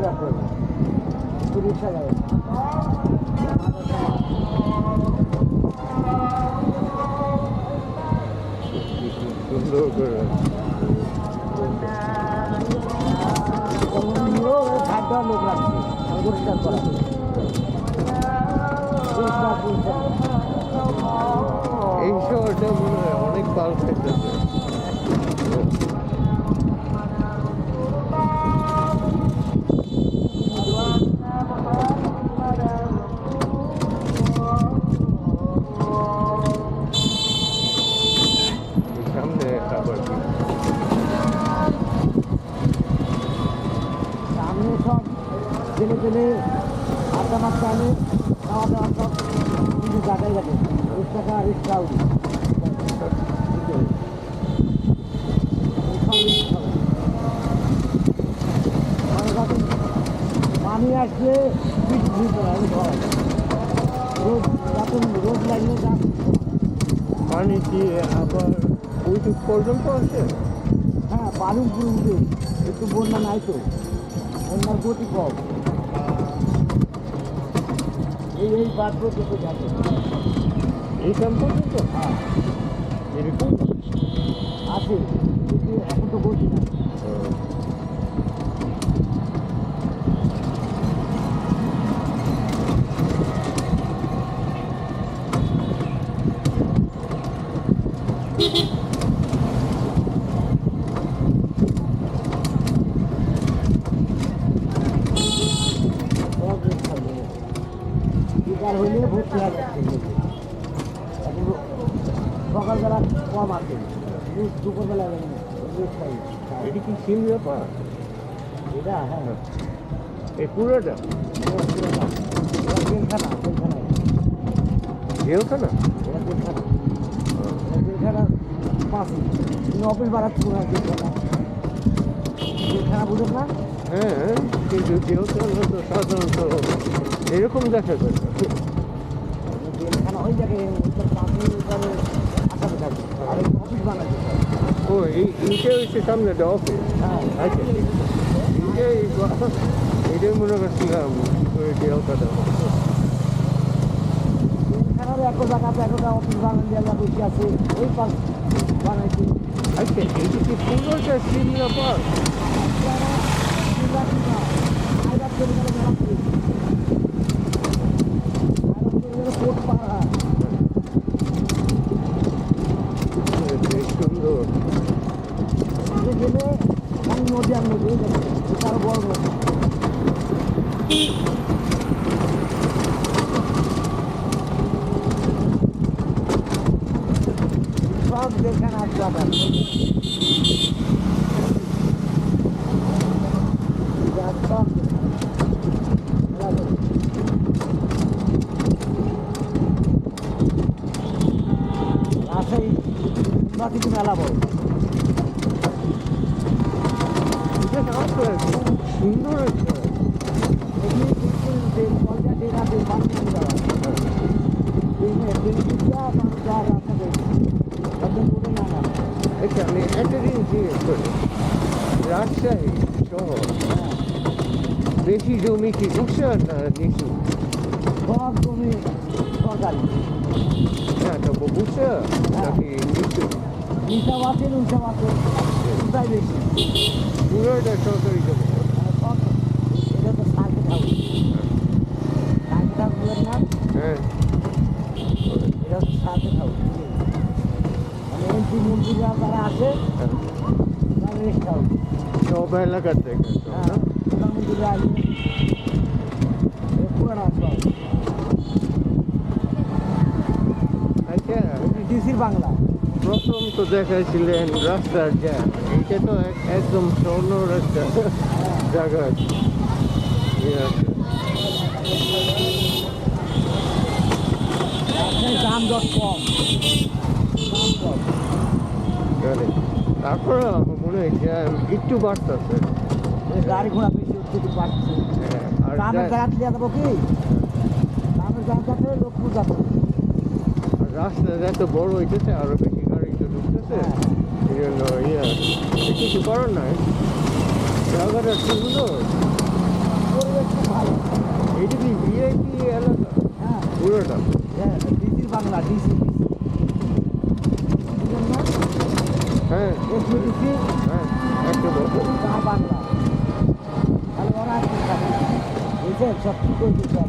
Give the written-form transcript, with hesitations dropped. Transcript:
রাখতে হবে, রিক্সা যাবে সুন্দর করে খাদ্য লোক রাখছে পরিষ্কার করা এই শহরটা মনে হয় অনেক পারফেক্ট আছে। সামনে আবার সামনে সব ছেলে ছেলে আড্ডা মারতে আনে, খাওয়া দাওয়া সব কিছু জায়গায় যাবে, রিক্সা রিক্সাও পানি আসছে রোদ লাগলে পানি কি আবার ওইটুক পর্যন্ত আছে? হ্যাঁ বালুর পুরো উঠে, একটু বন্যা নাই তো, বন্যার গতি কম, এই বাদ পর্যন্ত যাচ্ছে এইখান পর্যন্ত? হ্যাঁ এরকম আছে, কিন্তু এখন তো গতি না। বিকাল হইলে ভর্তি হয়ে যাচ্ছে, এখন সকালবেলা কম আছে, দুপুরবেলা এটা কি সিম ব্যাপার? এটা হ্যাঁ এই পুরোটা জেলখানা জেলখানা? এটা জেলখানা, জেলখানা পাশে তুমি অফিস বাড়াচ্ছ না, জেলখানা বুঝেন না? হ্যাঁ, কিন্তু জেলখানা তো সাধারণত এরকম দেখা যায়। জেলখানা ওই জায়গায় পাশে আসামে থাকবে, আর অফিস বানাচ্ছে। ও এইটা হচ্ছে সামনে একটা অফিস। হ্যাঁ আচ্ছা, এটাই মনে করছিলাম জেলখানা। জেলখানার এক জায়গাতে একটা অফিস বানানো জায়গা বসে আছে, ওই পাশ বানাইছে। আচ্ছা, এইটা কি পুরোটা সিমলা পার্ক? বেশ সুন্দর। গেলে নদী আর নদী আরো বড় নদী। সব যেখানে আসবে আবার সব রাজশাহী কিন্তু মেলা বড়, সুন্দর একটা আচ্ছা, আমি একটা জিনিস জিজ্ঞেস করি, রাজশাহী শহর বেশি জমি কি উঠছে না নিচু? সব জমি সরকারি, হ্যাঁ, তো উঠছে নাকি নিচু? হিসাব আছে হিসাব আছে, কোথায় বেশি পুরোটা সরকারি জমি। সব এটা তো সার্কিট হাউস, সার্কিট হাউস বলেন না, হ্যাঁ, এটা হচ্ছে সার্কিট হাউস, মানে এমপি মন্ত্রীরা যারা আছে তারা রেস্ট হাউস। সব এলাকার থেকে হ্যাঁ প্রধানমন্ত্রীরা আসবে, পুরানো আসবে আচ্ছা, ডিসির বাংলা। প্রথম তো দেখাইছিলেন রাস্তার জ্যাম, এইটা তো একদম স্বর্ণর একটা জায়গা আছে। দাম দর কম, দাম কম, তারপরে আমার মনে হয় জ্যাম একটু বাড়তেছে। গাড়ি ঘোড়া বেশি অত্যধিক বাড়ছে। আর দামের জায়গা দিয়ে যাবো কি, দামের জায়গাতে লোকপুর যাবো, রাস্তা এত বড় হইতেছে, আরো বেশি গাড়ি তো ঢুকতেছে, এই জন্য কিছু করার নাই, জায়গাটা সুন্দর। পরিবেশ খুব ভালো। এটা কি ভিআইপি এলাকা হ্যাঁ পুরোটা? হ্যাঁ ডিসির বাংলা ডিসি হ্যাঁ এসবিডিসি হ্যাঁ একটা বছর তার বাংলা তাহলে ওরা কি থাকে বুঝছেন সব ঠিক করে দিচ্ছে